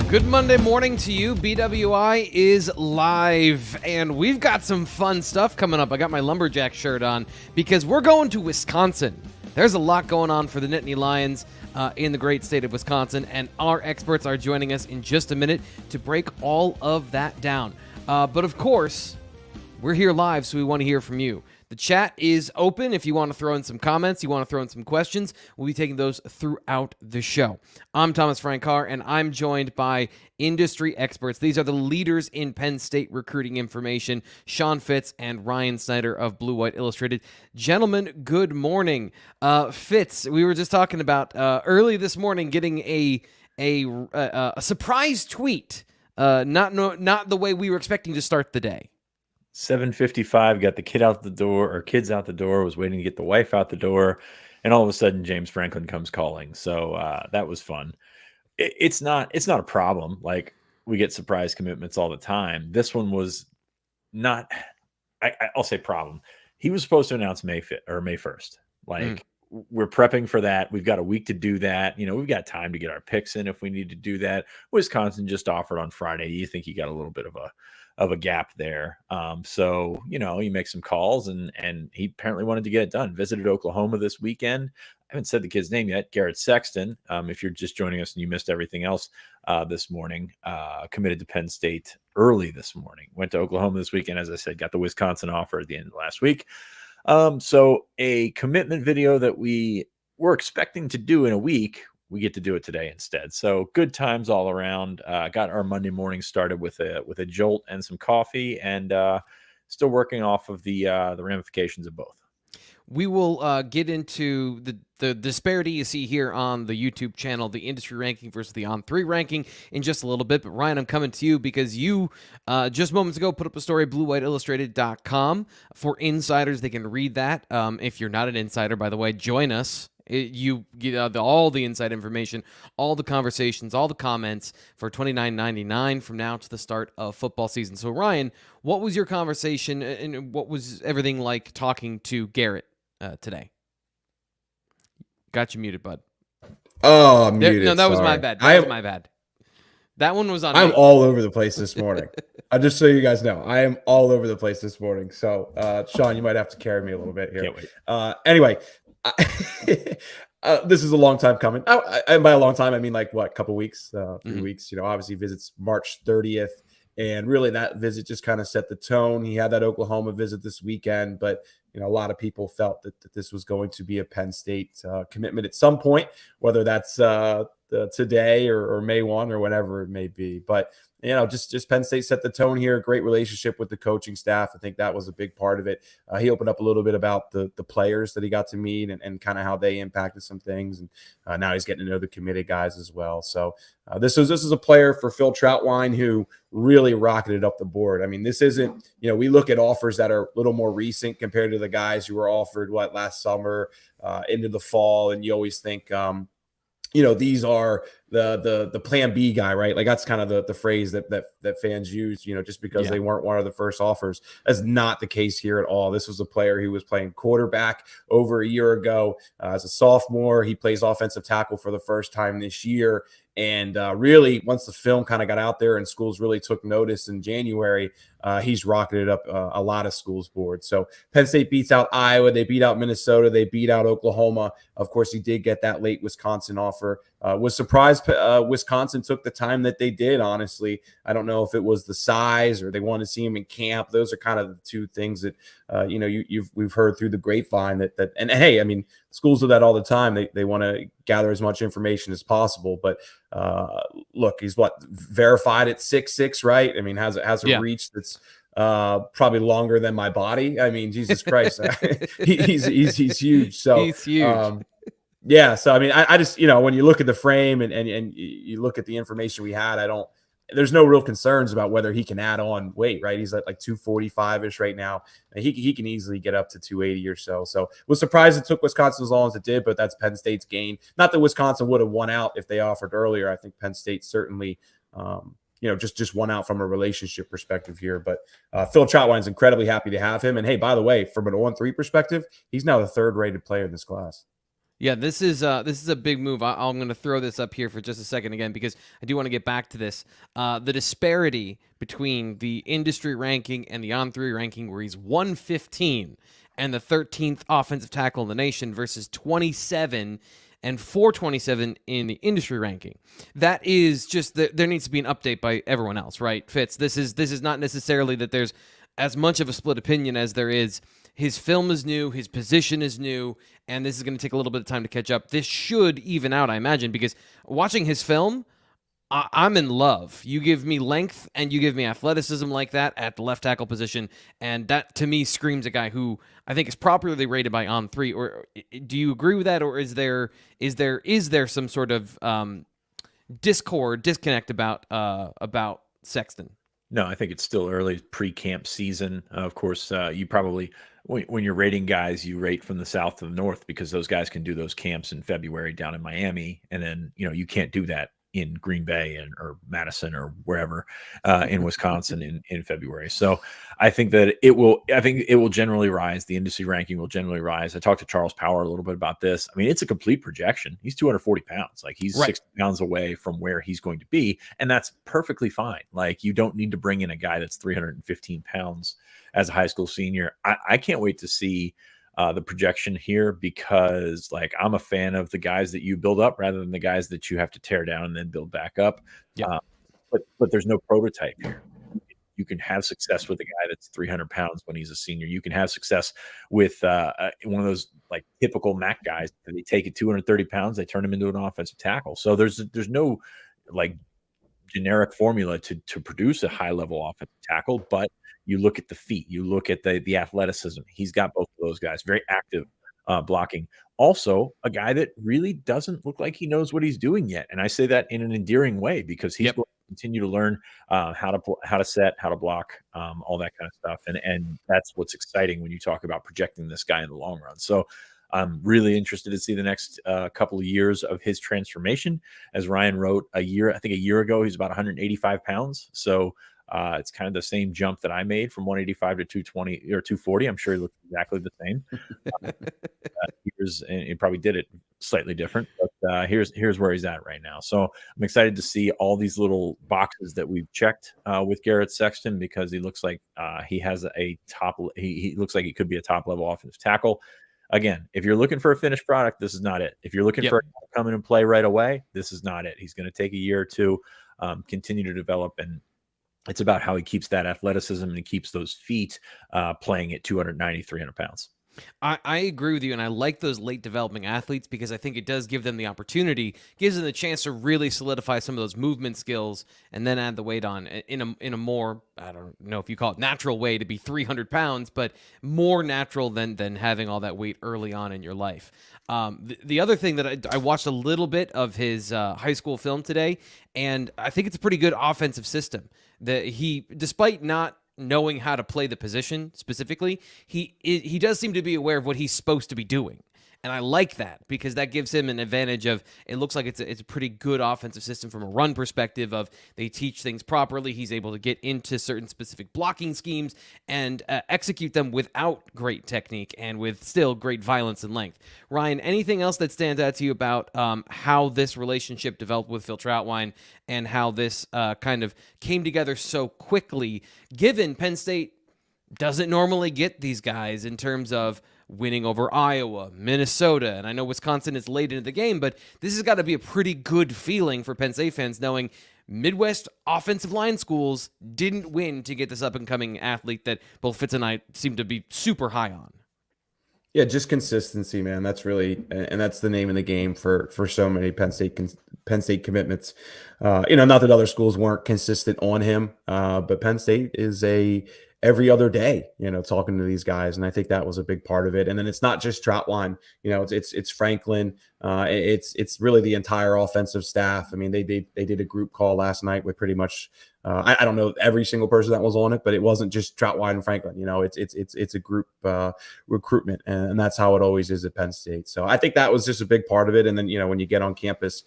Good Monday morning to you. BWI is live, and we've got some fun stuff coming up. I got my Lumberjack shirt on because we're going to Wisconsin. There's a lot going on for the Nittany Lions in the great state of Wisconsin, and our experts are joining us in just a minute to break all of that down. But of course, we're here live, so we want to hear from you. The chat is open. If you want to throw in some comments, you want to throw in some questions, we'll be taking those throughout the show. I'm Thomas Frank Carr, and I'm joined by industry experts. These are the leaders in Penn State recruiting information, Sean Fitz and Ryan Snyder of Blue White Illustrated. Gentlemen, good morning. Fitz, we were just talking about early this morning getting a surprise tweet, not the way we were expecting to start the day. 7:55, got the kids out the door, was waiting to get the wife out the door, and all of a sudden James Franklin comes calling. So that was fun. It's not a problem. Like, we get surprise commitments all the time. This one was not, I'll say problem. He was supposed to announce May 1st. Like, we're prepping for that. We've got a week to do that. We've got time to get our picks in if we need to do that. Wisconsin just offered on Friday. You think he got a little bit of a gap there. So, you make some calls and he apparently wanted to get it done. Visited Oklahoma this weekend. I haven't said the kid's name yet. Garrett Sexton. If you're just joining us and you missed everything else this morning, committed to Penn State early this morning. Went to Oklahoma this weekend. As I said, got the Wisconsin offer at the end of last week. So a commitment video that we were expecting to do in a week, we get to do it today instead. So good times all around. Got our Monday morning started with a jolt and some coffee, and still working off of the ramifications of both. We will get into the disparity you see here on the YouTube channel, the industry ranking versus the On3 ranking, in just a little bit. But Ryan, I'm coming to you because you just moments ago put up a story, BlueWhiteIllustrated.com. For insiders, they can read that. If you're not an insider, by the way, join us. You get all the inside information, all the conversations, all the comments for $29.99 from now to the start of football season. So, Ryan, what was your conversation and what was everything like talking to Garrett today? Got you muted, bud. Oh, I'm muted. No, that was my bad. That was my bad. That one was on me. I'm all over the place this morning. Just so you guys know, I am all over the place this morning. So, Sean, you might have to carry me a little bit here. Can't wait. Anyway, this is a long time coming. And by a long time, I mean, like, what, a couple weeks, 3 weeks. Obviously visits March 30th. And really that visit just kind of set the tone. He had that Oklahoma visit this weekend, but a lot of people felt that this was going to be a Penn State commitment at some point, whether that's today or May 1 or whatever it may be. But just Penn State set the tone here. Great relationship with the coaching staff. I think that was a big part of it. He opened up a little bit about the players that he got to meet and kind of how they impacted some things. And now he's getting to know the committed guys as well. So this is a player for Phil Trautwein who really rocketed up the board. I mean, this isn't, we look at offers that are a little more recent compared to the guys who were offered last summer into the fall. And you always think, these are the plan B guy, right? Like, that's kind of the phrase that fans use, just because they weren't one of the first offers. That's not the case here at all. This was a player who was playing quarterback over a year ago as a sophomore. He plays offensive tackle for the first time this year. And really, once the film kind of got out there and schools really took notice in January, he's rocketed up a lot of schools' boards. So Penn State beats out Iowa. They beat out Minnesota. They beat out Oklahoma. Of course, he did get that late Wisconsin offer. Was surprised Wisconsin took the time that they did, honestly. I don't know if it was the size or they wanted to see him in camp. Those are kind of the two things that, we've heard through the grapevine and hey, I mean, schools do that all the time. They want to gather as much information as possible. But look, he's verified at 6'6", right? I mean, has a reach that's probably longer than my body. I mean, Jesus Christ, he's huge. So he's huge. Yeah. So, I mean, I just, when you look at the frame and you look at the information we had, there's no real concerns about whether he can add on weight, right? He's at like 245-ish right now. He can easily get up to 280 or so. So was surprised it took Wisconsin as long as it did, but that's Penn State's gain. Not that Wisconsin would have won out if they offered earlier. I think Penn State certainly, just won out from a relationship perspective here. But Phil Trautwein's incredibly happy to have him. And hey, by the way, from an 0-3 perspective, he's now the third rated player in this class. Yeah, this is a big move. I'm going to throw this up here for just a second again because I do want to get back to this. The disparity between the industry ranking and the on-3 ranking, where he's 115 and the 13th offensive tackle in the nation versus 27 and 427 in the industry ranking. That is just there needs to be an update by everyone else, right? Fitz, this is not necessarily that there's as much of a split opinion as there is. His film is new, his position is new, and this is going to take a little bit of time to catch up. This should even out, I imagine, because watching his film, I'm in love. You give me length and you give me athleticism like that at the left tackle position, and that to me screams a guy who I think is properly rated by On3. Or do you agree with that, or is there some sort of disconnect about Sexton? No, I think it's still early pre-camp season. Of course, you probably when you're rating guys, you rate from the south to the north because those guys can do those camps in February down in Miami, and then you can't do that in Green Bay or Madison or wherever in Wisconsin in February. So I think that it will generally rise. The industry ranking will generally rise. I talked to Charles Power a little bit about this. I mean, it's a complete projection. He's 240 pounds. Like he's 60 pounds away from where he's going to be. And that's perfectly fine. Like you don't need to bring in a guy that's 315 pounds as a high school senior. I can't wait to see the projection here because like I'm a fan of the guys that you build up rather than the guys that you have to tear down and then build back up. Yeah. But there's no prototype here. You can have success with a guy that's 300 pounds when he's a senior. You can have success with one of those like typical MAC guys that they take at 230 pounds, they turn him into an offensive tackle. So there's no like generic formula to produce a high level offensive tackle, but you look at the feet, you look at the athleticism. He's got both of those guys, very active blocking. Also, a guy that really doesn't look like he knows what he's doing yet. And I say that in an endearing way because he's going to continue to learn how to set, how to block, all that kind of stuff. And that's what's exciting when you talk about projecting this guy in the long run. So I'm really interested to see the next couple of years of his transformation. As Ryan wrote I think a year ago, he's about 185 pounds. So it's kind of the same jump that I made from 185 to 220 or 240. I'm sure he looks exactly the same. And he probably did it slightly different, but here's where he's at right now. So I'm excited to see all these little boxes that we've checked with Garrett Sexton because he looks like he has he looks like he could be a top level offensive tackle. Again, if you're looking for a finished product, this is not it. If you're looking for a guy to come in and play right away, this is not it. He's going to take a year or two, continue to develop, and it's about how he keeps that athleticism and he keeps those feet playing at 290, 300 pounds. I agree with you, and I like those late developing athletes because I think it does give them the opportunity, gives them the chance to really solidify some of those movement skills, and then add the weight on in a more, I don't know if you call it natural way to be 300 pounds, but more natural than having all that weight early on in your life. The other thing that I watched a little bit of his high school film today, and I think it's a pretty good offensive system. That he, despite not knowing how to play the position specifically, he does seem to be aware of what he's supposed to be doing. And I like that because that gives him an advantage of, it looks like it's a pretty good offensive system from a run perspective of they teach things properly. He's able to get into certain specific blocking schemes and execute them without great technique and with still great violence and length. Ryan, anything else that stands out to you about how this relationship developed with Phil Trautwein and how this kind of came together so quickly, given Penn State doesn't normally get these guys in terms of winning over Iowa, Minnesota, and I know Wisconsin is late into the game, but this has got to be a pretty good feeling for Penn State fans knowing Midwest offensive line schools didn't win to get this up-and-coming athlete that both Fitz and I seem to be super high on. Yeah, just consistency, man. That's really, and that's the name of the game for so many Penn State commitments. Not that other schools weren't consistent on him, but Penn State is every other day, talking to these guys. And I think that was a big part of it. And then it's not just Trautwein, it's Franklin, It's really the entire offensive staff. I mean, they did a group call last night with pretty much I don't know every single person that was on it, but it wasn't just Trautwein and Franklin. It's a group recruitment, and that's how it always is at Penn State. So I think that was just a big part of it. And then when you get on campus,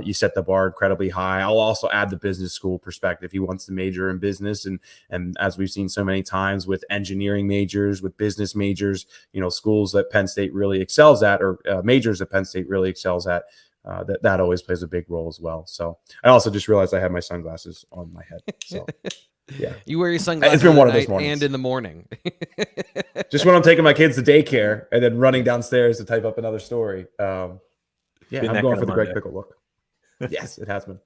you set the bar incredibly high. I'll also add the business school perspective. He wants to major in business, and as we've seen so many times with engineering majors, with business majors, schools that Penn State really excels at, or majors that Penn State really excels at. That always plays a big role as well. So I also just realized I had my sunglasses on my head. So yeah, you wear your sunglasses it's been one of those at night mornings. and in the morning. Just when I'm taking my kids to daycare and then running downstairs to type up another story. I'm going for the Greg Pickle look. Yes, it has been.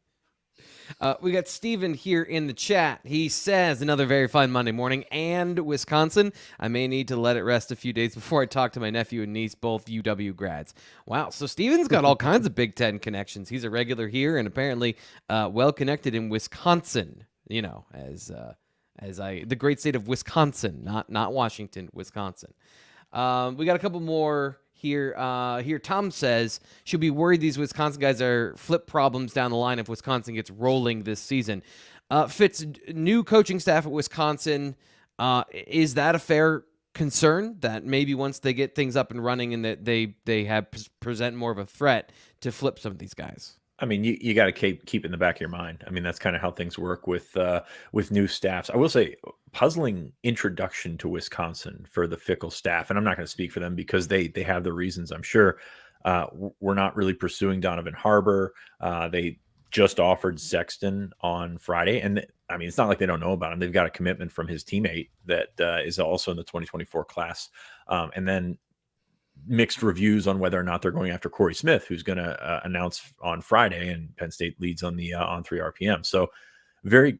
We got Steven here in the chat. He says, another very fine Monday morning, and Wisconsin. I may need to let it rest a few days before I talk to my nephew and niece, both UW grads. Wow, so Steven's got all kinds of Big Ten connections. He's a regular here and apparently well-connected in Wisconsin, as the great state of Wisconsin, not Washington, Wisconsin. We got a couple more here. Tom says, should be worried these Wisconsin guys are flip problems down the line if Wisconsin gets rolling this season. Fitz, new coaching staff at Wisconsin, is that a fair concern that maybe once they get things up and running and that they have present more of a threat to flip some of these guys? I mean, you got to keep in the back of your mind. I mean, that's kind of how things work with new staffs. I will say, puzzling introduction to Wisconsin for the Fickle staff, and I'm not going to speak for them because they have the reasons. I'm sure we're not really pursuing Donovan Harbour. They just offered Sexton on Friday, and I mean, it's not like they don't know about him. They've got a commitment from his teammate that is also in the 2024 class, and then mixed reviews on whether or not they're going after Corey Smith, who's going to announce on Friday, and Penn State leads on the on 3 RPM. So very,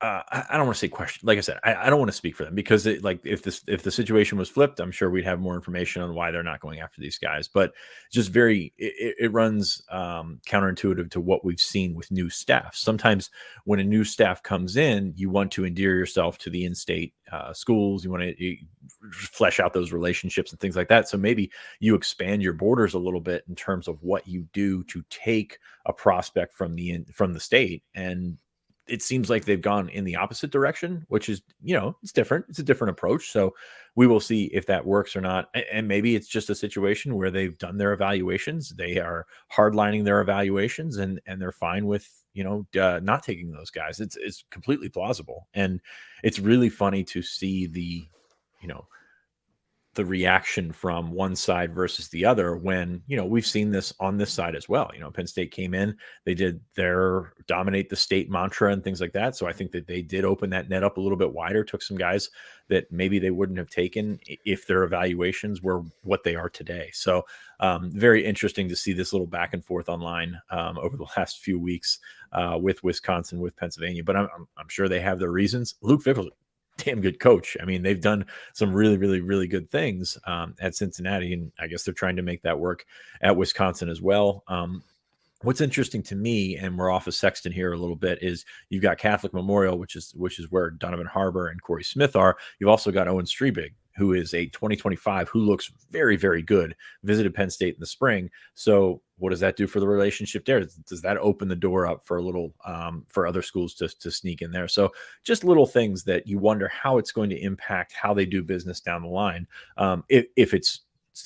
I don't want to say question. Like I said, I don't want to speak for them because if the situation was flipped, I'm sure we'd have more information on why they're not going after these guys. But just it runs counterintuitive to what we've seen with new staff. Sometimes when a new staff comes in, you want to endear yourself to the in-state schools. You want to flesh out those relationships and things like that. So maybe you expand your borders a little bit in terms of what you do to take a prospect from the state. And it seems like they've gone in the opposite direction, which is, it's different. It's a different approach. So we will see if that works or not. And maybe it's just a situation where they've done their evaluations. They are hardlining their evaluations and they're fine with, not taking those guys. It's completely plausible. And it's really funny to see the reaction from one side versus the other when, we've seen this on this side as well. Penn State came in, they did their dominate the state mantra and things like that. So I think that they did open that net up a little bit wider, took some guys that maybe they wouldn't have taken if their evaluations were what they are today. So very interesting to see this little back and forth online over the last few weeks with Wisconsin, with Pennsylvania, but I'm sure they have their reasons. Luke Fickell's damn good coach. I mean, they've done some really, really, really good things at Cincinnati, and I guess they're trying to make that work at Wisconsin as well. What's interesting to me, and we're off of Sexton here a little bit, is you've got Catholic Memorial, which is where Donovan Harbour and Corey Smith are. You've also got Owen Strebig, who is a 2025 who looks very, very good, visited Penn State in the spring. So what does that do for the relationship there? Does that open the door up for a little for other schools to sneak in there? So just little things that you wonder how it's going to impact how they do business down the line. If it's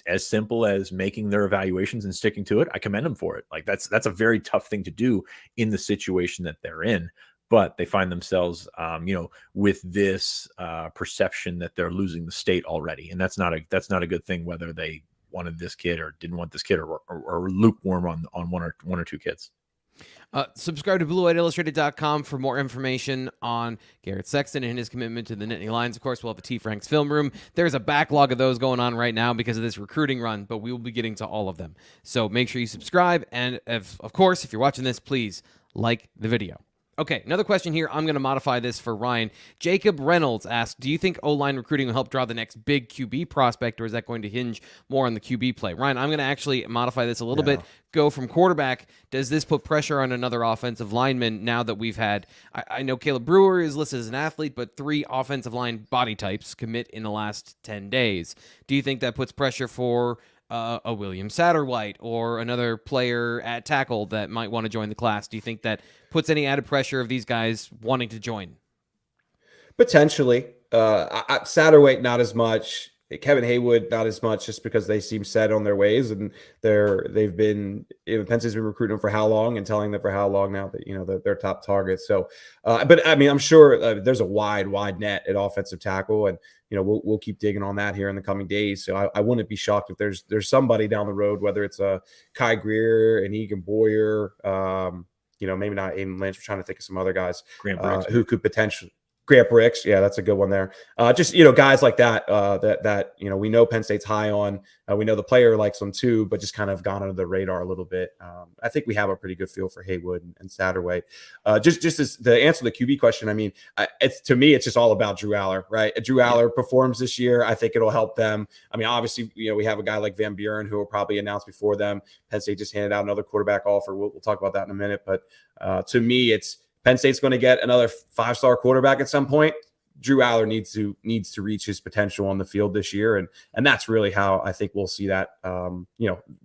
as simple as making their evaluations and sticking to it, I commend them for it. Like that's a very tough thing to do in the situation that they're in. But they find themselves, with this perception that they're losing the state already, and that's not a good thing. Whether they wanted this kid or didn't want this kid, or lukewarm on one or two kids. Subscribe to BlueWhiteIllustrated.com for more information on Garrett Sexton and his commitment to the Nittany Lions. Of course, we'll have a T. Frank's film room. There's a backlog of those going on right now because of this recruiting run, but we will be getting to all of them. So make sure you subscribe, and of course, if you're watching this, please like the video. Okay, another question here. I'm going to modify this for Ryan. Jacob Reynolds asked, do you think O-line recruiting will help draw the next big QB prospect, or is that going to hinge more on the QB play? Ryan, I'm going to actually modify this a little bit, go from quarterback. Does this put pressure on another offensive lineman now that we've had, I know Caleb Brewer is listed as an athlete, but 3 offensive line body types commit in the last 10 days. Do you think that puts pressure for a William Satterwhite or another player at tackle that might want to join the class? Do you think that puts any added pressure of these guys wanting to join? Potentially. Satterwhite, not as much. Kevin Haywood, not as much, just because they seem set on their ways, and they've been, Penn State's been recruiting them for how long and telling them for how long now that they're top targets. So, but I mean, I'm sure there's a wide net at offensive tackle, and we'll keep digging on that here in the coming days. So I wouldn't be shocked if there's somebody down the road, whether it's a Kai Greer, an Egan Boyer, maybe not Aiden Lynch. We're trying to think of some other guys who could potentially. Grant Bricks, yeah, that's a good one there. Just guys like that, that we know Penn State's high on. We know the player likes them too, but just kind of gone under the radar a little bit. I think we have a pretty good feel for Haywood and Satterwhite. Just as the answer to the QB question, I mean, to me, it's just all about Drew Aller, right? Drew Aller performs this year. I think it'll help them. I mean, obviously, we have a guy like Van Buren who will probably announce before them. Penn State just handed out another quarterback offer. We'll talk about that in a minute, but to me, it's Penn State's going to get another 5-star quarterback at some point. Drew Aller needs to reach his potential on the field this year, and that's really how I think we'll see that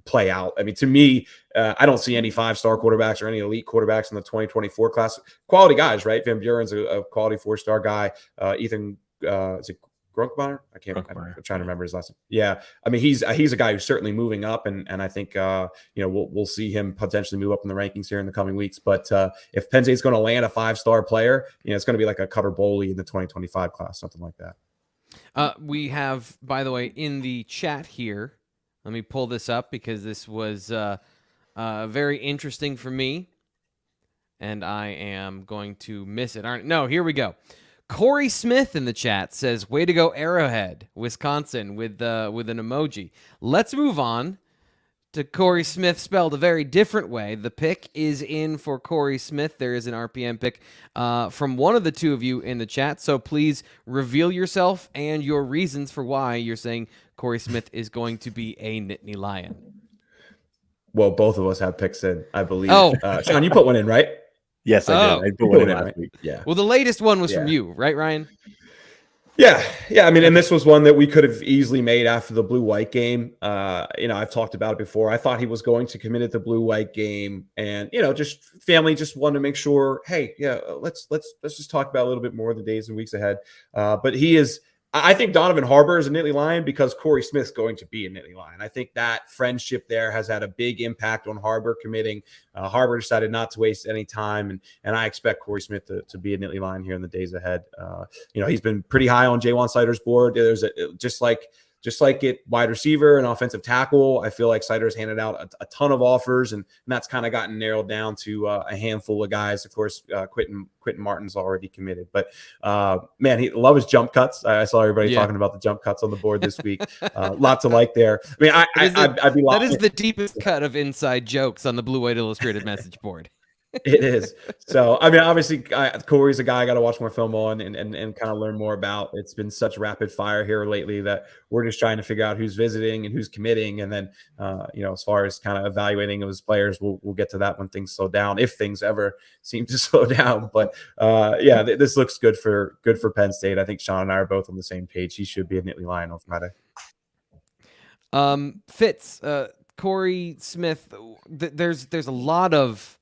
play out. I mean, to me, I don't see any 5-star quarterbacks or any elite quarterbacks in the 2024 class. Quality guys, right? Van Buren's a quality 4-star guy. Ethan, is it Grunkmeyer? I'm trying to remember his last name. Yeah, I mean, he's a guy who's certainly moving up, and I think we'll see him potentially move up in the rankings here in the coming weeks. But if Penn State's going to land a 5-star player, it's going to be like a Cutter Boley in the 2025 class, something like that. We have, by the way, in the chat here. Let me pull this up because this was very interesting for me, and I am going to miss it. No, here we go. Corey Smith in the chat says, "Way to go, Arrowhead, Wisconsin," with an emoji. Let's move on to Corey Smith, spelled a very different way. The pick is in for Corey Smith. There is an RPM pick from one of the two of you in the chat. So please reveal yourself and your reasons for why you're saying Corey Smith is going to be a Nittany Lion. Well, both of us have picks in, I believe. Oh, Sean, you put one in, right? Yes, I did. I put one in last week. Yeah. Well, the latest one was from you, right, Ryan? Yeah. I mean, and this was one that we could have easily made after the blue-white game. I've talked about it before. I thought he was going to commit at the blue-white game, and just family just wanted to make sure. Hey, let's just talk about a little bit more of the days and weeks ahead. But he is. I think Donovan Harbour is a Nittany Lion because Corey Smith's going to be a Nittany Lion. I think that friendship there has had a big impact on Harbour committing. Harbour decided not to waste any time, and I expect Corey Smith to be a Nittany Lion here in the days ahead. He's been pretty high on Jaywan Sider's board. There's just like it wide receiver and offensive tackle. I feel like Sider's handed out a ton of offers, and that's kind of gotten narrowed down to a handful of guys. Of course, Quentin Martin's already committed, but man, he love his jump cuts. I saw everybody talking about the jump cuts on the board this week. Lots to like there. I mean, I'd be that is the deepest cut of inside jokes on the Blue White Illustrated message board. It is. So, I mean, obviously, Corey's a guy I got to watch more film on and kind of learn more about. It's been such rapid fire here lately that we're just trying to figure out who's visiting and who's committing. And then, as far as kind of evaluating those players, we'll get to that when things slow down, if things ever seem to slow down. But this looks good for Penn State. I think Sean and I are both on the same page. He should be a Nittany Lion on Friday. Fitz, Corey Smith, there's a lot of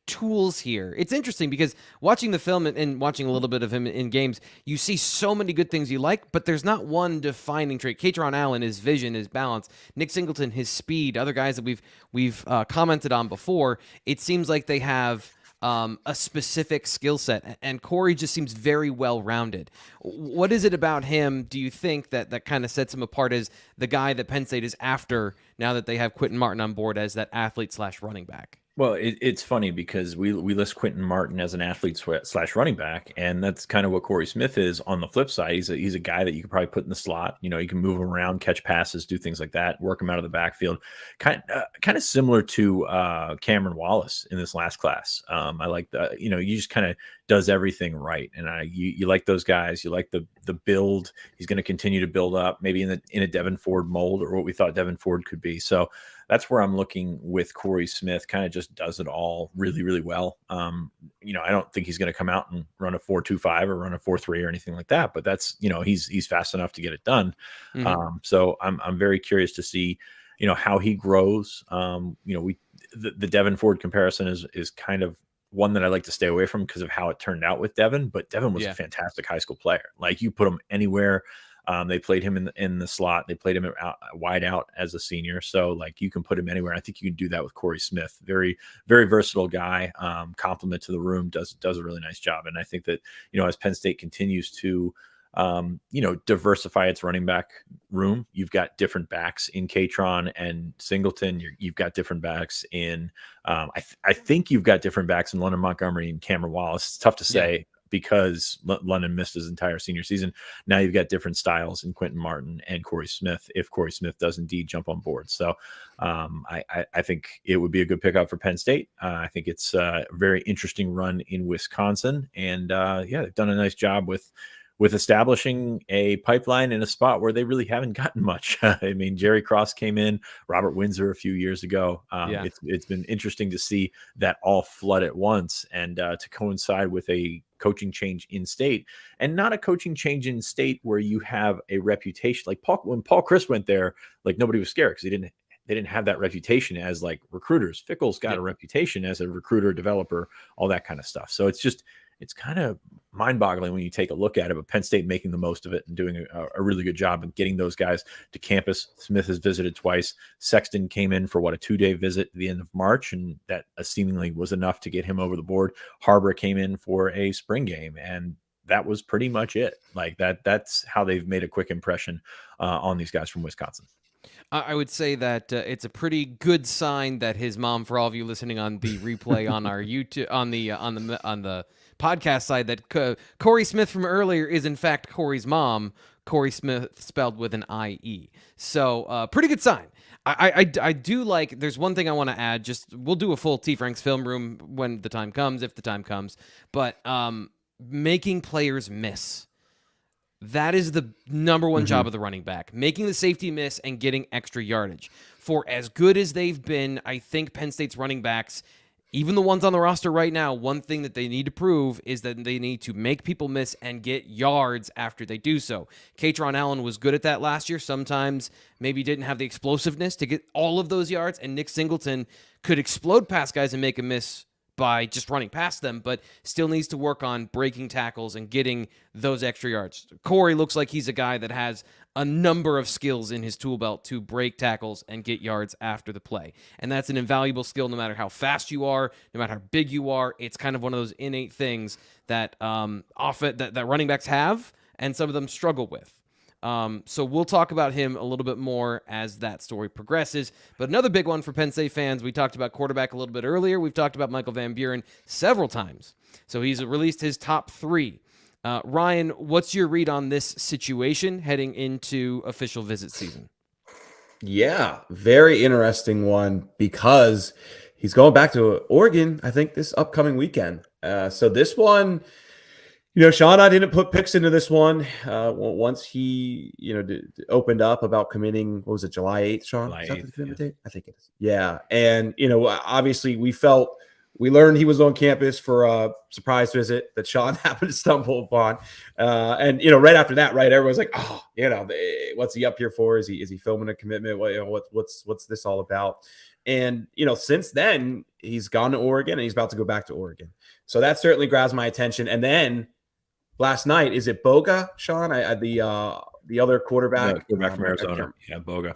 tools here. It's interesting because watching the film and watching a little bit of him in games, you see so many good things you like, but there's not one defining trait. Katron Allen, his vision, his balance. Nick Singleton, his speed. Other guys that we've commented on before. It seems like they have a specific skill set, and Corey just seems very well-rounded. What is it about him, do you think, that kind of sets him apart as the guy that Penn State is after now that they have Quentin Martin on board as that athlete/running back? Well, it's funny because we list Quentin Martin as an athlete / running back, and that's kind of what Corey Smith is on the flip side. He's a guy that you could probably put in the slot. You can move him around, catch passes, do things like that, work him out of the backfield. Kind of similar to Cameron Wallace in this last class. I like the you just kind of does everything right, and you like those guys. You like the build. He's going to continue to build up, maybe in a Devin Ford mold or what we thought Devin Ford could be. So that's where I'm looking with Corey Smith. Kind of just does it all really, really well. I don't think he's going to come out and run a 4.25 or run a 4.3 or anything like that. But that's he's fast enough to get it done. Mm-hmm. So I'm very curious to see how he grows. The Devin Ford comparison is kind of one that I like to stay away from because of how it turned out with Devin. But Devin was a fantastic high school player. Like, you put him anywhere. They played him in the slot. They played him wide out as a senior. So, like, you can put him anywhere. I think you can do that with Corey Smith. Very, very versatile guy. Compliment to the room. Does a really nice job. And I think that, as Penn State continues to diversify its running back room, you've got different backs in Katron and Singleton. You've got different backs in, I think you've got different backs in London Montgomery and Cameron Wallace. It's tough to say because London missed his entire senior season. Now you've got different styles in Quentin Martin and Corey Smith, if Corey Smith does indeed jump on board. So I think it would be a good pickup for Penn State. I think it's a very interesting run in Wisconsin. And they've done a nice job with establishing a pipeline in a spot where they really haven't gotten much. I mean, Jerry Cross came in, Robert Windsor a few years ago. It's been interesting to see that all flood at once, and to coincide with a coaching change in state, and not a coaching change in state where you have a reputation. Like when Paul Chris went there, like, nobody was scared because they didn't have that reputation as, like, recruiters. Fickle's got a reputation as a recruiter, developer, all that kind of stuff. So it's kind of mind-boggling when you take a look at it, but Penn State making the most of it and doing a really good job of getting those guys to campus. Smith has visited twice. Sexton came in for a 2-day visit at the end of March, and that seemingly was enough to get him over the board. Harbour came in for a spring game, and that was pretty much it. Like, that's how they've made a quick impression on these guys from Wisconsin. I would say that it's a pretty good sign that his mom, for all of you listening on the replay on our YouTube, on the podcast side, that Corey Smith from earlier is in fact Corey's mom, Corey Smith spelled with an I-E. So pretty good sign. I do like, there's one thing I want to add. We'll do a full T. Frank's film room when the time comes, if the time comes. But making players miss. That is the number one job of the running back, making the safety miss and getting extra yardage. For as good as they've been, I think Penn State's running backs, even the ones on the roster right now, one thing that they need to prove is that they need to make people miss and get yards after they do so. Katron Allen was good at that last year. Sometimes maybe didn't have the explosiveness to get all of those yards, and Nick Singleton could explode past guys and make a miss by just running past them, but still needs to work on breaking tackles and getting those extra yards. Corey looks like he's a guy that has a number of skills in his tool belt to break tackles and get yards after the play. And that's an invaluable skill no matter how fast you are, no matter how big you are. It's kind of one of those innate things that that running backs have and some of them struggle with. So we'll talk about him a little bit more as that story progresses. But another big one for Penn State fans, we talked about quarterback a little bit earlier. We've talked about Michael Van Buren several times. So he's released his top 3. Ryan, what's your read on this situation heading into official visit season? Yeah, very interesting one because he's going back to Oregon, I think, this upcoming weekend. So this one, Sean and I didn't put picks into this one. Once he, opened up about committing, what was it, July 8th, Sean? July Is that the 8th, commitment date? I think it is. Yeah. And, obviously we learned he was on campus for a surprise visit that Sean happened to stumble upon. And, right after that, right, everyone's like, oh, what's he up here for? Is he filming a commitment? What's this all about? And, since then he's gone to Oregon and he's about to go back to Oregon. So that certainly grabs my attention. And then last night, is it Boga, Sean? The other quarterback? Quarterback from Arizona. Yeah, Boga.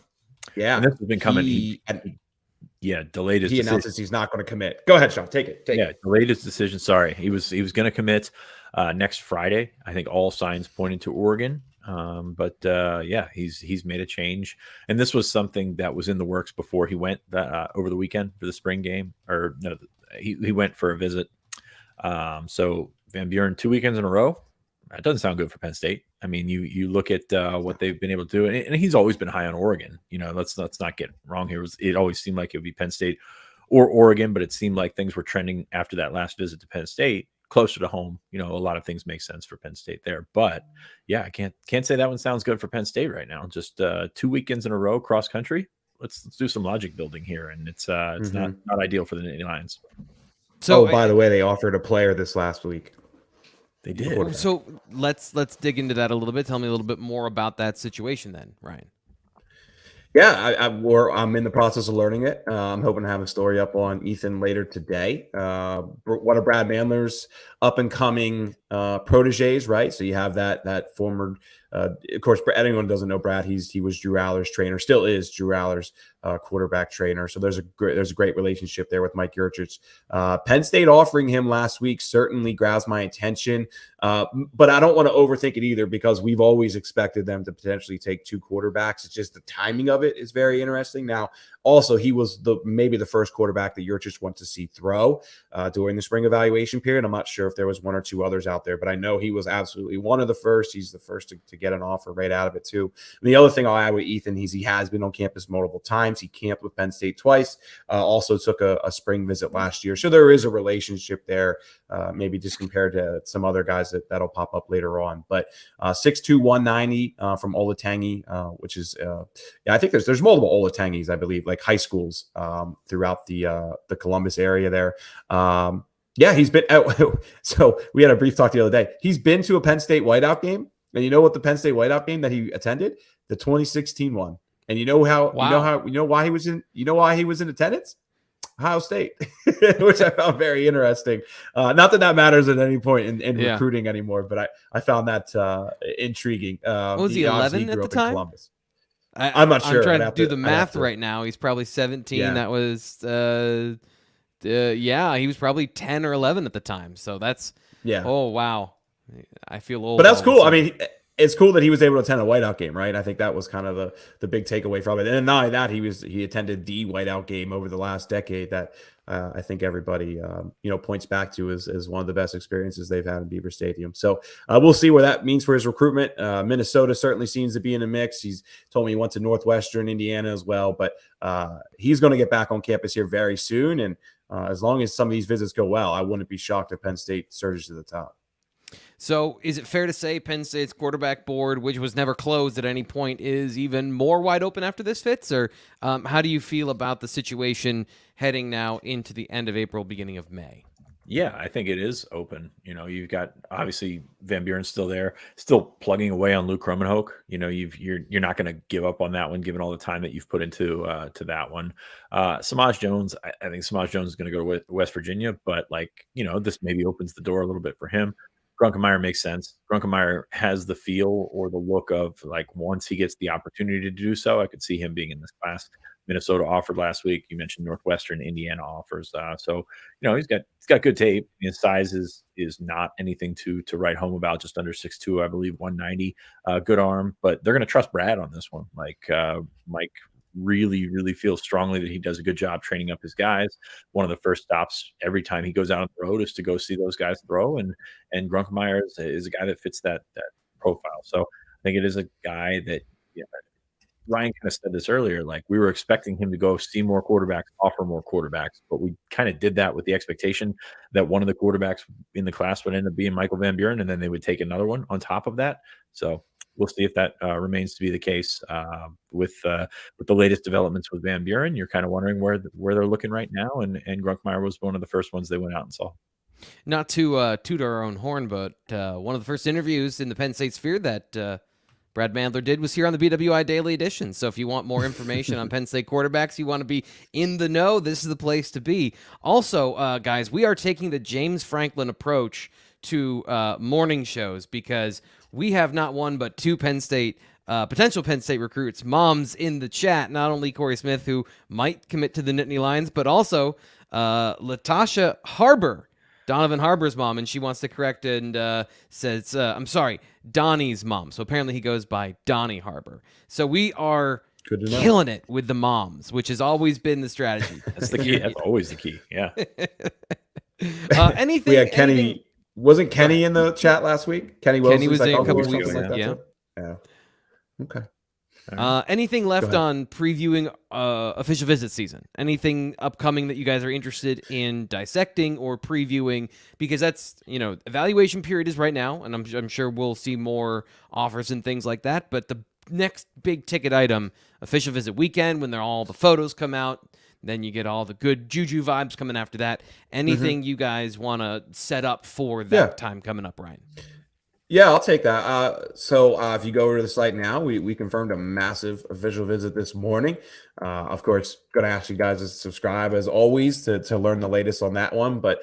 Yeah. And this has been coming. Delayed his decision. He announces he's not going to commit. Go ahead, Sean. Take it. Delayed his decision. Sorry. He was going to commit next Friday. I think all signs pointed to Oregon. But he's made a change. And this was something that was in the works before he went over the weekend for the spring game. Or no, he went for a visit. So Van Buren 2 weekends in a row. That doesn't sound good for Penn State. I mean, you look at what they've been able to do, and he's always been high on Oregon. Let's not get wrong here. It always seemed like it would be Penn State or Oregon, but it seemed like things were trending after that last visit to Penn State closer to home. A lot of things make sense for Penn State there. But yeah, I can't say that one sounds good for Penn State right now. Just 2 weekends in a row cross country. Let's do some logic building here, and it's not ideal for the Nittany Lions. So, by the way, they offered a player this last week. They did. So let's dig into that a little bit. Tell me a little bit more about that situation then, Ryan. Yeah, I'm in the process of learning it. I'm hoping to have a story up on Ethan later today. One of Brad Mandler's up and coming proteges, right? So you have that former, of course, anyone who doesn't know Brad, he was Drew Aller's trainer, still is Drew Aller's quarterback trainer. So there's a great relationship there with Mike Yurchich. Penn State offering him last week certainly grabs my attention, but I don't want to overthink it either, because we've always expected them to potentially take 2 quarterbacks. It's just the timing of it is very interesting. Now, also, he was maybe the first quarterback that Yurchich went to see throw during the spring evaluation period. I'm not sure if there was 1 or 2 others out there, but I know he was absolutely one of the first. He's the first to get an offer right out of it too. And the other thing I'll add with Ethan, he has been on campus multiple times. He camped with Penn State twice. Also took a spring visit last year. So there is a relationship there, maybe just compared to some other guys that'll pop up later on. But 6'2", 190 from Olatangi, which is I think there's multiple Olatangis, I believe, like high schools throughout the Columbus area there. Yeah, he's been out. So we had a brief talk the other day. He's been to a Penn State whiteout game, and you know what the Penn State whiteout game that he attended? The 2016 one. And you know why he was in attendance? Ohio State, which I found very interesting. Not that matters at any point in recruiting anymore, but I found that intriguing. Was he 11 at the time? Columbus. I'm not sure. I'm trying to do the math right now. He's probably 17. Yeah. That was, he was probably 10 or 11 at the time. So that's, oh, wow. I feel old. But that's cool. I mean, it's cool that he was able to attend a whiteout game, right? I think that was kind of the big takeaway from it. And not only that, he attended the whiteout game over the last decade that I think everybody points back to as one of the best experiences they've had in Beaver Stadium. So we'll see what that means for his recruitment. Minnesota certainly seems to be in the mix. He's told me he went to Northwestern Indiana as well, but he's going to get back on campus here very soon. And as long as some of these visits go well, I wouldn't be shocked if Penn State surges to the top. So is it fair to say Penn State's quarterback board, which was never closed at any point, is even more wide open after this, Fitz? Or how do you feel about the situation heading now into the end of April, beginning of May? Yeah, I think it is open. You've got obviously Van Buren's still there, still plugging away on Luke Kromenhoek. You're not going to give up on that one, given all the time that you've put into to that one. Samaj Jones, I think Samaj Jones is going to go to West Virginia, but this maybe opens the door a little bit for him. Grunkemeyer makes sense. Grunkemeyer has the feel or the look of once he gets the opportunity to do so, I could see him being in this class. Minnesota offered last week. You mentioned Northwestern, Indiana offers. So he's got good tape. His size is not anything to write home about. Just under 6'2", I believe, 190. Good arm, but they're going to trust Brad on this one. Mike really, really feels strongly that he does a good job training up his guys. One of the first stops every time he goes out on the road is to go see those guys throw, and Grunkemeyer is a guy that fits that profile. So I think it is a guy that Ryan kind of said this earlier, we were expecting him to go see more quarterbacks, offer more quarterbacks, but we kind of did that with the expectation that one of the quarterbacks in the class would end up being Michael Van Buren, and then they would take another one on top of that. So we'll see if that remains to be the case with the latest developments with Van Buren. You're kind of wondering where they're looking right now, and Grunkemeyer was one of the first ones they went out and saw. Not to toot our own horn, but one of the first interviews in the Penn State sphere that Brad Mandler did was here on the BWI Daily Edition. So if you want more information on Penn State quarterbacks, you want to be in the know, this is the place to be. Also, guys, we are taking the James Franklin approach to morning shows because we have not one but 2 Penn State potential Penn State recruits, moms in the chat. Not only Corey Smith, who might commit to the Nittany Lions, but also Latasha Harbour, Donovan Harbour's mom, and she wants to correct and says, I'm sorry, Donnie's mom. So apparently he goes by Donnie Harbour. So we are killing it with the moms, which has always been the strategy. That's the key. That's always the key. Yeah. Anything? We had Kenny. Wasn't Kenny in the chat last week? Kenny was there a couple weeks ago. Yeah. Okay. Anything left on previewing official visit season? Anything upcoming that you guys are interested in dissecting or previewing? Because that's, evaluation period is right now, and I'm sure we'll see more offers and things like that. But the next big ticket item, official visit weekend, when all the photos come out, then you get all the good juju vibes coming after that. Anything you guys want to set up for that time coming up, Ryan? Yeah, I'll take that. So if you go over to the site now, we confirmed a massive official visit this morning. Of course, going to ask you guys to subscribe as always to learn the latest on that one. But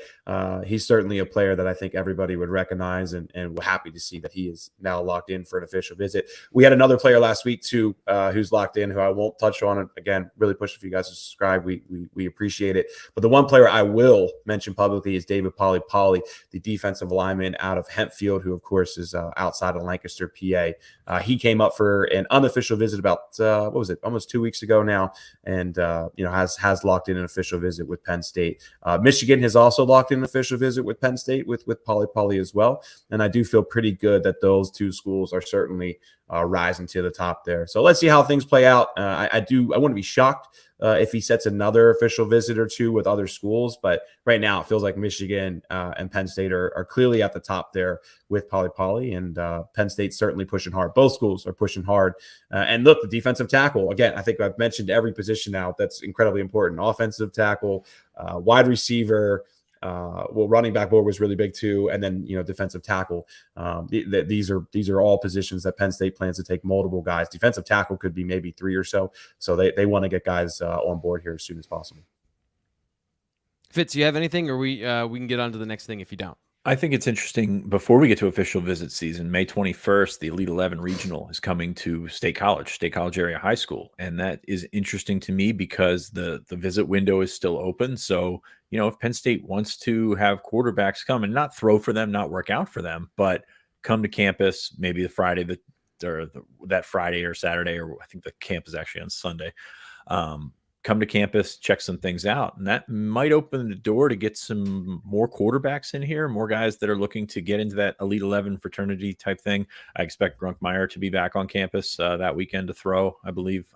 he's certainly a player that I think everybody would recognize, and we're happy to see that he is now locked in for an official visit. We had another player last week too, who's locked in, who I won't touch on. Again, really push for you guys to subscribe. We appreciate it. But the one player I will mention publicly is David Polly, the defensive lineman out of Hempfield, who of course is outside of Lancaster, PA. He came up for an unofficial visit about what was it, almost 2 weeks ago now, and has locked in an official visit with Penn State. Michigan has also locked in an official visit with Penn State with Polly as well, and I do feel pretty good that those two schools are certainly rising to the top there. So let's see how things play out. I wouldn't be shocked if he sets another official visit or two with other schools, but right now it feels like Michigan and Penn State are clearly at the top there with Polly, and Penn State's certainly pushing hard. Both schools are pushing hard. And look, the defensive tackle, again, I think I've mentioned every position now that's incredibly important. Offensive tackle, wide receiver, running back board was really big too, and then defensive tackle. These are all positions that Penn State plans to take multiple guys. Defensive tackle could be maybe 3 or so. So they want to get guys on board here as soon as possible. Fitz, you have anything, or we can get on to the next thing if you don't? I think it's interesting. Before we get to official visit season, May 21st, the Elite 11 Regional is coming to State College Area High School. And that is interesting to me because the visit window is still open. So, if Penn State wants to have quarterbacks come and not throw for them, not work out for them, but come to campus, maybe that Friday or Saturday, or I think the camp is actually on Sunday, come to campus, check some things out. And that might open the door to get some more quarterbacks in here, more guys that are looking to get into that Elite 11 fraternity type thing. I expect Grunkmeyer to be back on campus that weekend to throw, I believe,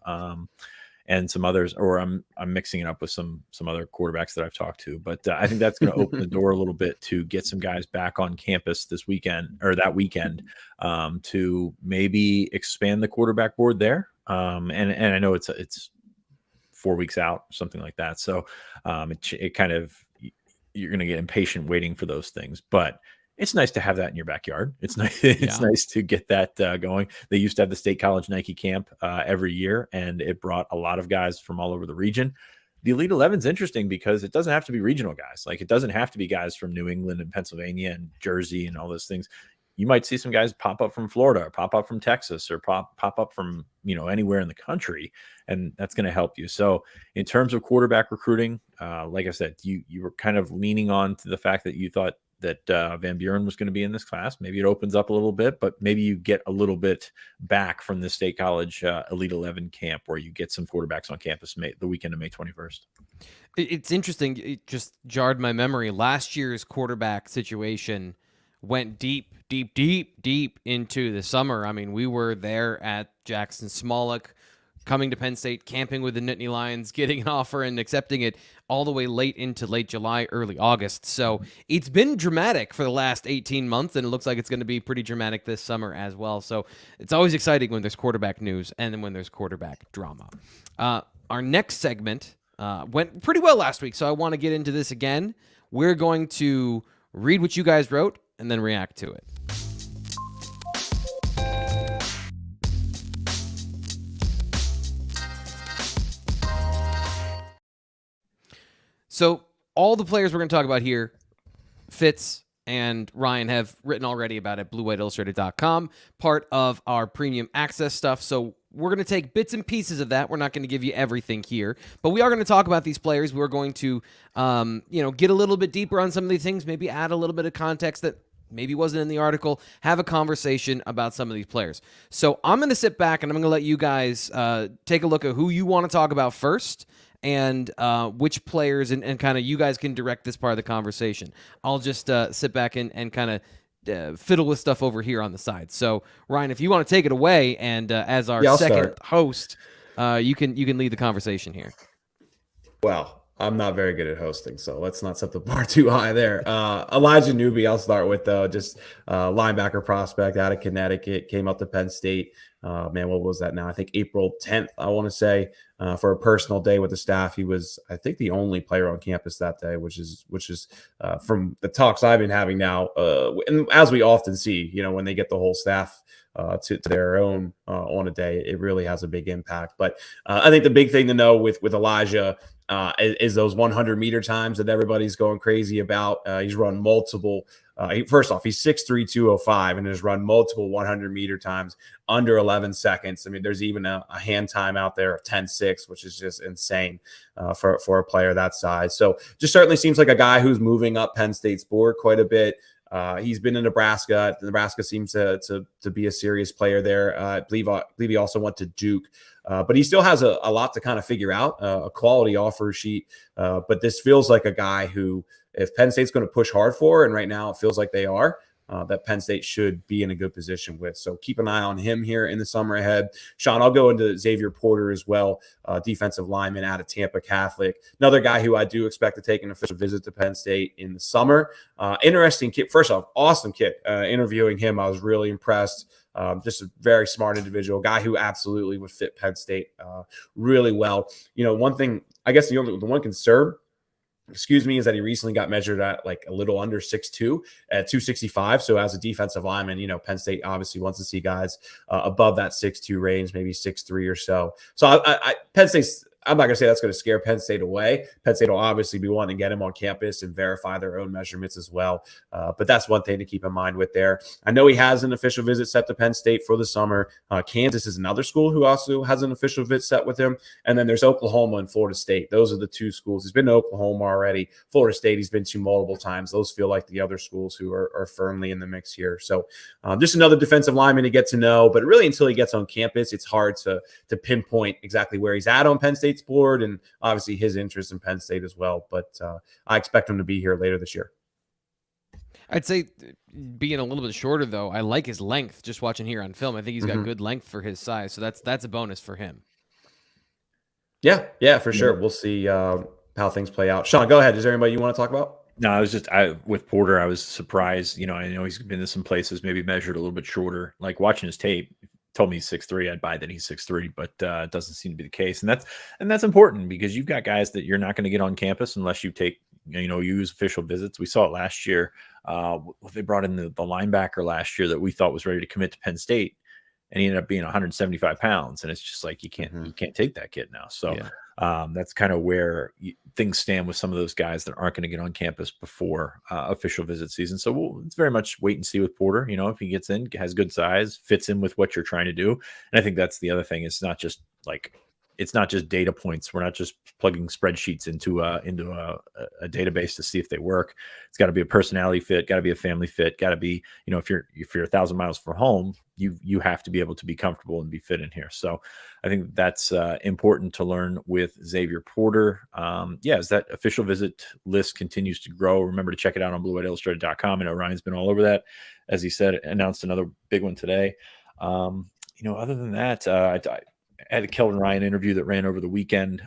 and some others, or I'm mixing it up with some other quarterbacks that I've talked to. But I think that's going to open the door a little bit to get some guys back on campus this weekend or that weekend to maybe expand the quarterback board there. And I know it's 4 weeks out, something like that. So it kind of, you're going to get impatient waiting for those things, but it's nice to have that in your backyard. It's nice. It's nice to get that going. They used to have the State College Nike camp every year, and it brought a lot of guys from all over the region. The Elite 11 is interesting because it doesn't have to be regional guys. Like, it doesn't have to be guys from New England and Pennsylvania and Jersey and all those things. You might see some guys pop up from Florida or pop up from Texas or pop up from, anywhere in the country, and that's going to help you. So in terms of quarterback recruiting, like I said, you were kind of leaning on to the fact that you thought that Van Buren was going to be in this class. Maybe it opens up a little bit, but maybe you get a little bit back from the State College Elite 11 camp where you get some quarterbacks on campus the weekend of May 21st. It's interesting. It just jarred my memory. Last year's quarterback situation went deep into the summer. I mean, we were there at Jackson Smolik, coming to Penn State, camping with the Nittany Lions, getting an offer and accepting it all the way late July, early August. So it's been dramatic for the last 18 months, and it looks like it's going to be pretty dramatic this summer as well. So it's always exciting when there's quarterback news and then when there's quarterback drama. Our next segment went pretty well last week, so I want to get into this again. We're going to read what you guys wrote and then react to it. So all the players we're going to talk about here, Fitz and Ryan have written already about it, bluewhiteillustrated.com, part of our premium access stuff. So we're going to take bits and pieces of that. We're not going to give you everything here, but we are going to talk about these players. We're going to, get a little bit deeper on some of these things, maybe add a little bit of context that maybe wasn't in the article, have a conversation about some of these players. So I'm going to sit back and I'm going to let you guys take a look at who you want to talk about first, and which players, and kind of you guys can direct this part of the conversation. I'll just sit back and kind of fiddle with stuff over here on the side. So Ryan, if you want to take it away, and as our second host, you can lead the conversation here. Well, I'm not very good at hosting, so let's not set the bar too high there. Elijah Newby, I'll start with though, just linebacker prospect out of Connecticut, came up to Penn State. Man, what was that now? I think April 10th, I want to say, for a personal day with the staff. He was, I think, the only player on campus that day, which is from the talks I've been having now, and as we often see, when they get the whole staff to their own on a day, it really has a big impact. But I think the big thing to know with Elijah is those 100-meter times that everybody's going crazy about. He's run multiple. First off, he's 6'3", 205, and has run multiple 100-meter times under 11 seconds. I mean, there's even a hand time out there of 10.6, which is just insane for a player that size. So just certainly seems like a guy who's moving up Penn State's board quite a bit. He's been in Nebraska. Nebraska seems to be a serious player there. I believe he also went to Duke. But he still has a lot to kind of figure out, a quality offer sheet. But this feels like a guy who, if Penn State's going to push hard for, and right now it feels like they are, that Penn State should be in a good position with. So keep an eye on him here in the summer ahead. Sean, I'll go into Xavier Porter as well, defensive lineman out of Tampa Catholic. Another guy who I do expect to take an official visit to Penn State in the summer. Interesting kid. First off, awesome kid. Interviewing him, I was really impressed. Just a very smart individual, guy who absolutely would fit Penn State really well. One thing, I guess the one concern, is that he recently got measured at like a little under 6'2" at 265. So as a defensive lineman, Penn State obviously wants to see guys above that 6'2" range, maybe 6'3" or so. So Penn State's, I'm not going to say that's going to scare Penn State away. Penn State will obviously be wanting to get him on campus and verify their own measurements as well. But that's one thing to keep in mind with there. I know he has an official visit set to Penn State for the summer. Kansas is another school who also has an official visit set with him. And then there's Oklahoma and Florida State. Those are the two schools. He's been to Oklahoma already. Florida State he's been to multiple times. Those feel like the other schools who are firmly in the mix here. So just another defensive lineman to get to know. But really until he gets on campus, it's hard to pinpoint exactly where he's at on Penn State's board, and obviously his interest in Penn State as well. But I expect him to be here later this year. I'd say being a little bit shorter, though, I like his length. Just watching here on film, I think he's got good length for his size. So that's a bonus for him. Yeah, for sure. We'll see how things play out. Sean, go ahead. Is there anybody you want to talk about? No, with Porter, I was surprised. I know he's been to some places, maybe measured a little bit shorter. Like watching his tape, told me he's 6'3", I'd buy that he's 6'3", but it doesn't seem to be the case. And that's important because you've got guys that you're not going to get on campus unless you take, use official visits. We saw it last year. They brought in the linebacker last year that we thought was ready to commit to Penn State, and he ended up being 175 pounds. And it's just like, you can't take that kid now. So that's kind of where things stand with some of those guys that aren't going to get on campus before official visit season. So it's very much wait and see with Porter. If he gets in, has good size, fits in with what you're trying to do. And I think that's the other thing. It's not just data points. We're not just plugging spreadsheets into a database to see if they work. It's got to be a personality fit, got to be a family fit, got to be, if you're 1,000 miles from home, you have to be able to be comfortable and be fit in here. So I think that's important to learn with Xavier Porter. As that official visit list continues to grow, remember to check it out on BlueWhiteIllustrated.com. I know Ryan's been all over that. As he said, announced another big one today. Other than that, I had a Kelvin Ryan interview that ran over the weekend.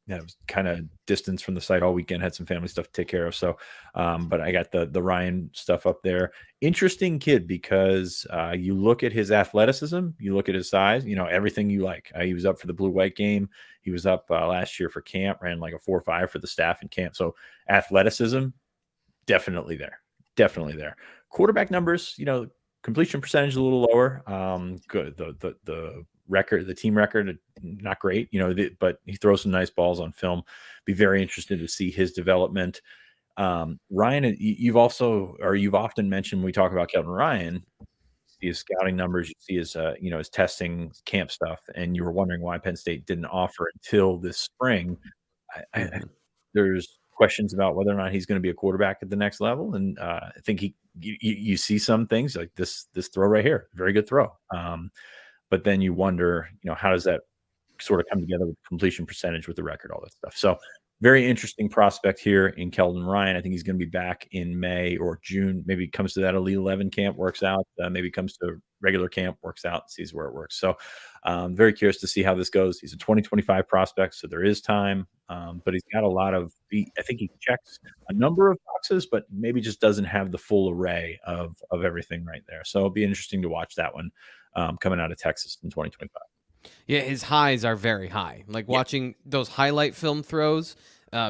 It was kind of distance from the site all weekend, had some family stuff to take care of. So, but I got the Ryan stuff up there. Interesting kid because you look at his athleticism, you look at his size, everything you like. He was up for the blue-white game. He was up last year for camp, ran like a 4.5 for the staff in camp. So athleticism, definitely there. Quarterback numbers, completion percentage a little lower. Good. The team record, not great, but he throws some nice balls on film. Be very interested to see his development. Ryan, you've often mentioned when we talk about Kelvin Ryan, you see his scouting numbers, you see his, his testing camp stuff, and you were wondering why Penn State didn't offer until this spring. There's questions about whether or not he's going to be a quarterback at the next level. And I think you see some things like this throw right here, very good throw. But then you wonder, how does that sort of come together with completion percentage with the record, all that stuff. So very interesting prospect here in Keldon Ryan. I think he's going to be back in May or June. Maybe comes to that Elite 11 camp, works out. Maybe comes to regular camp, works out, sees where it works. So very curious to see how this goes. He's a 2025 prospect, so there is time. But he's got a lot of I think he checks a number of boxes, but maybe just doesn't have the full array of everything right there. So it'll be interesting to watch that one coming out of Texas in 2025. Yeah, his highs are very high. Like watching those highlight film throws,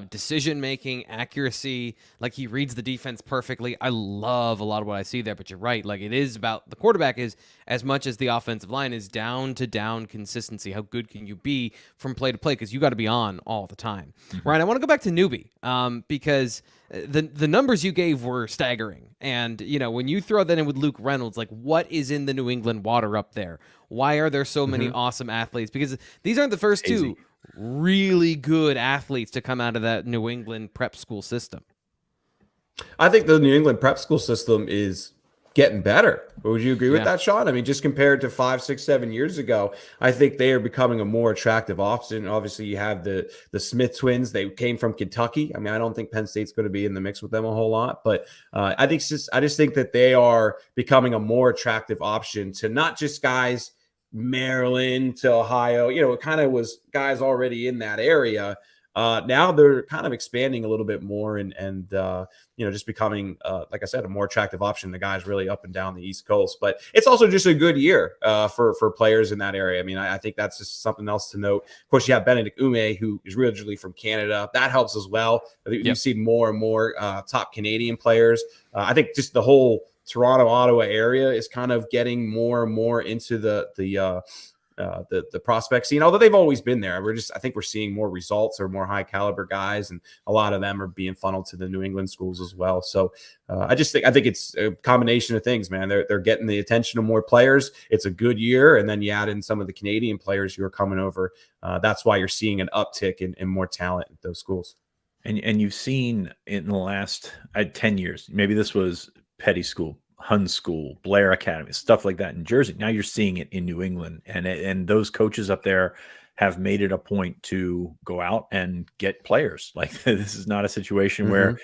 decision making, accuracy, like he reads the defense perfectly. I love a lot of what I see there, but you're right. Like it is about the quarterback is as much as the offensive line is down to down consistency. How good can you be from play to play? Because you got to be on all the time. Mm-hmm. Ryan, I want to go back to newbie because the numbers you gave were staggering. And, you know, when you throw that in with Luke Reynolds, like what is in the New England water up there? Why are there so many awesome athletes? Because these aren't the first two really good athletes to come out of that New England prep school system. I think the New England prep school system is getting better. Would you agree with that, Sean? I mean, just compared to 5, 6, 7 years ago, I think they are becoming a more attractive option. Obviously, you have the Smith twins. They came from Kentucky. I mean, I don't think Penn State's going to be in the mix with them a whole lot, but I just think that they are becoming a more attractive option to not just guys Maryland to Ohio. You know, it kind of was guys already in that area. Now they're kind of expanding a little bit more and you know, just becoming, like I said, a more attractive option to guys really up and down the East Coast. But it's also just a good year for players in that area. I mean, I think that's just something else to note. Of course, you have Benedict Ume, who is originally from Canada. That helps as well. I think you've seen more and more top Canadian players. I think just the whole Toronto, Ottawa area is kind of getting more and more into the prospect scene, although they've always been there. I think we're seeing more results or more high caliber guys, and a lot of them are being funneled to the New England schools as well. So I think it's a combination of things, man. They're getting the attention of more players. It's a good year, and then you add in some of the Canadian players who are coming over. That's why you're seeing an uptick in more talent at those schools. And you've seen in the last 10 years, maybe this was Petty School, Hun School, Blair Academy, stuff like that in Jersey. Now you're seeing it in New England, and those coaches up there have made it a point to go out and get players. Like this is not a situation where,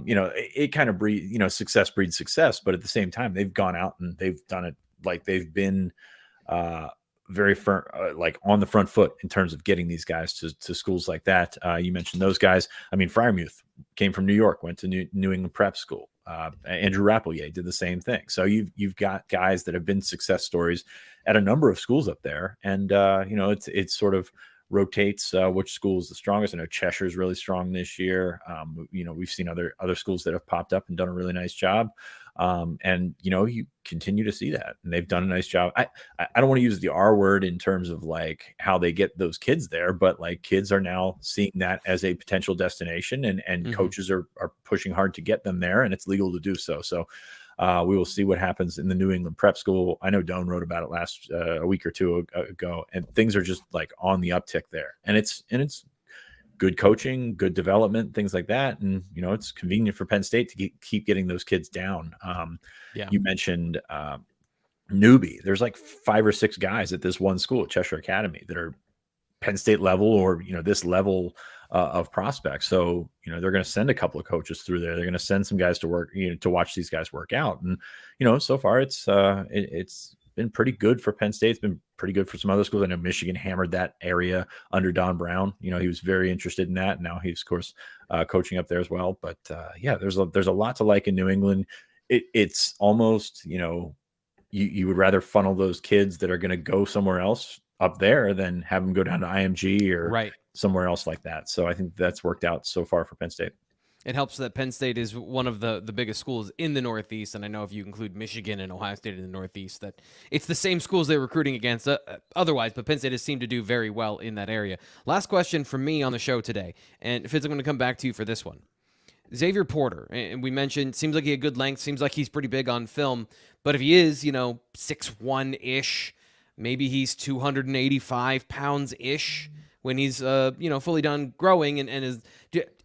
you know, it kind of breeds, you know, success breeds success, but at the same time, they've gone out and they've done it like they've been very firm, like on the front foot in terms of getting these guys to schools like that. You mentioned those guys. I mean, Freiermuth came from New York, went to New England prep school. Andrew Rappelier did the same thing. So you've got guys that have been success stories at a number of schools up there, and you know, it sort of rotates which school is the strongest. I know Cheshire is really strong this year. You know, we've seen other schools that have popped up and done a really nice job. And you know, you continue to see that, and they've done a nice job. I don't want to use the R word in terms of like how they get those kids there, but like kids are now seeing that as a potential destination, and coaches are pushing hard to get them there, and it's legal to do so. So we will see what happens in the New England prep school. I know Doan wrote about it last a week or two ago, and things are just like on the uptick there, and it's good coaching, good development, things like that. And, you know, it's convenient for Penn State to keep getting those kids down. You mentioned newbie. There's like 5 or 6 guys at this one school at Cheshire Academy that are Penn State level or, you know, this level of prospects. So, you know, they're going to send a couple of coaches through there. They're going to send some guys to work, you know, to watch these guys work out. And, you know, so far it's been pretty good for Penn State. It's been pretty good for some other schools. I know Michigan hammered that area under Don Brown. You know, he was very interested in that. And now he's, of course, coaching up there as well. But yeah, there's a lot to like in New England. It's almost, you know, you would rather funnel those kids that are going to go somewhere else up there than have them go down to IMG or somewhere else like that. So I think that's worked out so far for Penn State. It helps that Penn State is one of the biggest schools in the Northeast, and I know if you include Michigan and Ohio State in the Northeast, that it's the same schools they're recruiting against otherwise, but Penn State has seemed to do very well in that area. Last question from me on the show today, and Fitz, I'm going to come back to you for this one. Xavier Porter, and we mentioned, seems like he had good length, seems like he's pretty big on film, but if he is, you know, 6'1"-ish, maybe he's 285 pounds-ish, when he's you know, fully done growing, and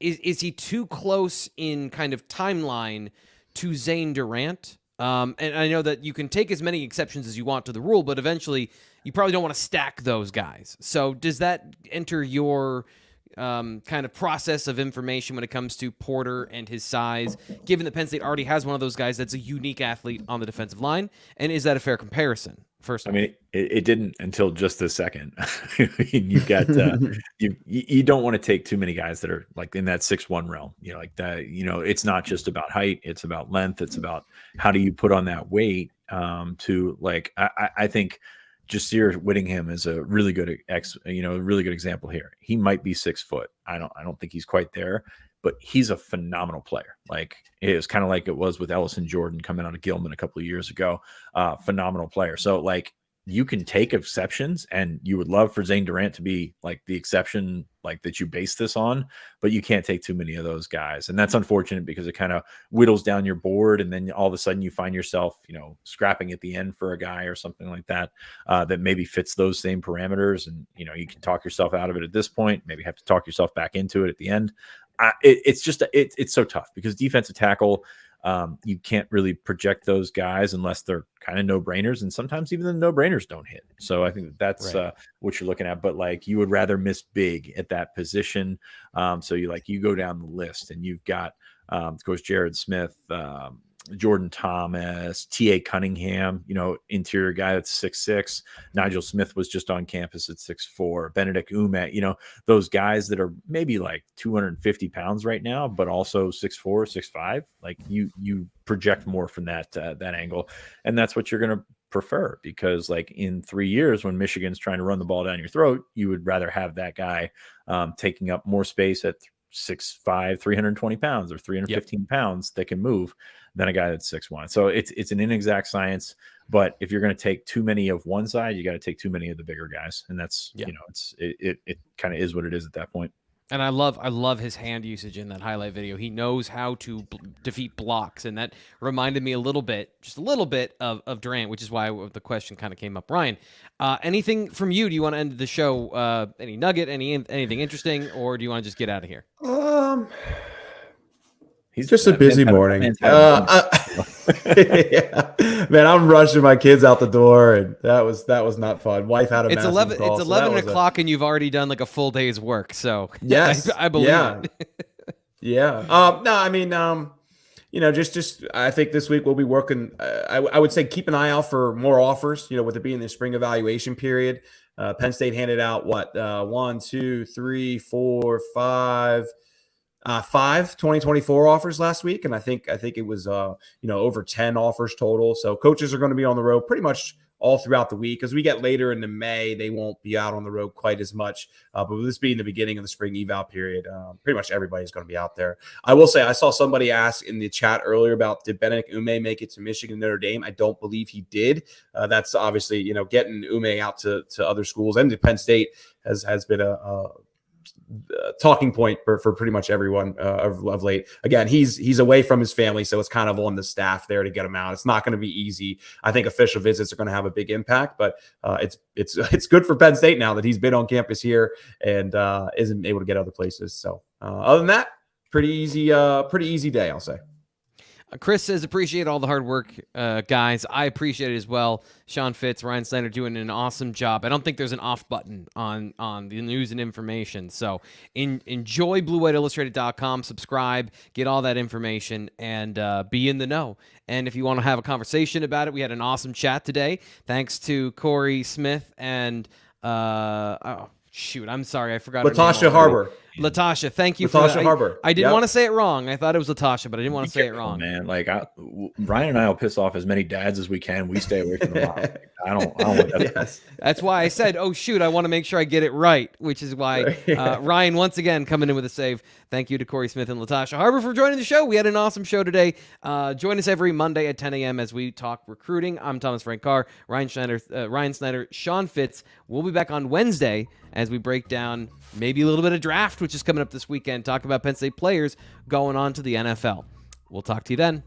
is he too close in kind of timeline to Zane Durant? And I know that you can take as many exceptions as you want to the rule, but eventually you probably don't want to stack those guys. So does that enter your kind of process of information when it comes to Porter and his size, given that Penn State already has one of those guys that's a unique athlete on the defensive line? And is that a fair comparison? First, I mean, it didn't until just this second. You've got you don't want to take too many guys that are like in that 6'1" realm. You know, like that. You know, it's not just about height; it's about length. It's about how do you put on that weight. To like, I think Jasir Whittingham is a really good really good example here. He might be 6 foot. I don't think he's quite there, but he's a phenomenal player. Like it was kind of like it was with Ellison Jordan coming out of Gilman a couple of years ago. Phenomenal player. So like you can take exceptions, and you would love for Zane Durant to be like the exception like that you base this on, but you can't take too many of those guys. And that's unfortunate because it kind of whittles down your board. And then all of a sudden you find yourself, scrapping at the end for a guy or something like that, that maybe fits those same parameters. And, you can talk yourself out of it at this point, maybe have to talk yourself back into it at the end. It's so tough because defensive tackle, you can't really project those guys unless they're kind of no-brainers, and sometimes even the no-brainers don't hit. So I think that's right. What you're looking at. But like you would rather miss big at that position. So you go down the list, and you've got of course Jared Smith, Jordan Thomas, T.A. Cunningham, interior guy that's 6'6". Nigel Smith was just on campus at 6'4". Benedict Ume, those guys that are maybe like 250 pounds right now, but also 6'4", 6'5". Like you project more from that angle, and that's what you're going to prefer, because like in 3 years when Michigan's trying to run the ball down your throat, you would rather have that guy taking up more space at 6'5", 320 pounds or 315 pounds that can move than a guy that's 6'1". So it's an inexact science, but if you're going to take too many of one side, you got to take too many of the bigger guys. And that's, it kind of is what it is at that point. And I love his hand usage in that highlight video. He knows how to defeat blocks, and that reminded me just a little bit of Durant, which is why the question kind of came up. Ryan, anything from you? Do you want to end the show? Any nugget? Anything interesting, or do you want to just get out of here? He's just a busy morning. Yeah. Man, I'm rushing my kids out the door, and that was not fun. Wife had a It's 11. Call, it's 11 o'clock, and you've already done like a full day's work. So yes, I believe it. Yeah. No, I mean, just I think this week we'll be working. I would say keep an eye out for more offers. With it being the spring evaluation period, Penn State handed out 5 2024 offers last week, and I think it was over 10 offers total. So coaches are going to be on the road pretty much all throughout the week. As we get later into May, they won't be out on the road quite as much. But with this being the beginning of the spring eval period, pretty much everybody's going to be out there. I will say I saw somebody ask in the chat earlier about did Benedict Ume make it to Michigan and Notre Dame. I don't believe he did. That's obviously getting Ume out to other schools, and to Penn State has been a talking point for pretty much everyone of late. Again, he's away from his family, so it's kind of on the staff there to get him out. It's not going to be easy. I think official visits are going to have a big impact, but it's good for Penn State now that he's been on campus here and isn't able to get other places. So other than that, pretty easy day, I'll say. Chris says, appreciate all the hard work, guys. I appreciate it as well. Sean Fitz, Ryan Snyder doing an awesome job. I don't think there's an off button on the news and information. So enjoy BlueWhiteIllustrated.com, subscribe, get all that information, and be in the know. And if you want to have a conversation about it, we had an awesome chat today. Thanks to Corey Smith and I'm sorry, I forgot. Latasha Harbour. Latasha, thank you Latasha Harbour. I didn't want to say it wrong. I thought it was Latasha, but I didn't want to say it wrong. Man, like Ryan and I will piss off as many dads as we can. We stay away from the mom. I don't want that. Yes. That's why I said, oh shoot, I want to make sure I get it right, which is why Ryan once again coming in with a save. Thank you to Corey Smith and Latasha Harbour for joining the show. We had an awesome show today. Join us every Monday at 10 a.m. as we talk recruiting. I'm Thomas Frank Carr, Ryan Snyder, Sean Fitz. We'll be back on Wednesday as we break down maybe a little bit of draft, which is coming up this weekend. Talk about Penn State players going on to the NFL. We'll talk to you then.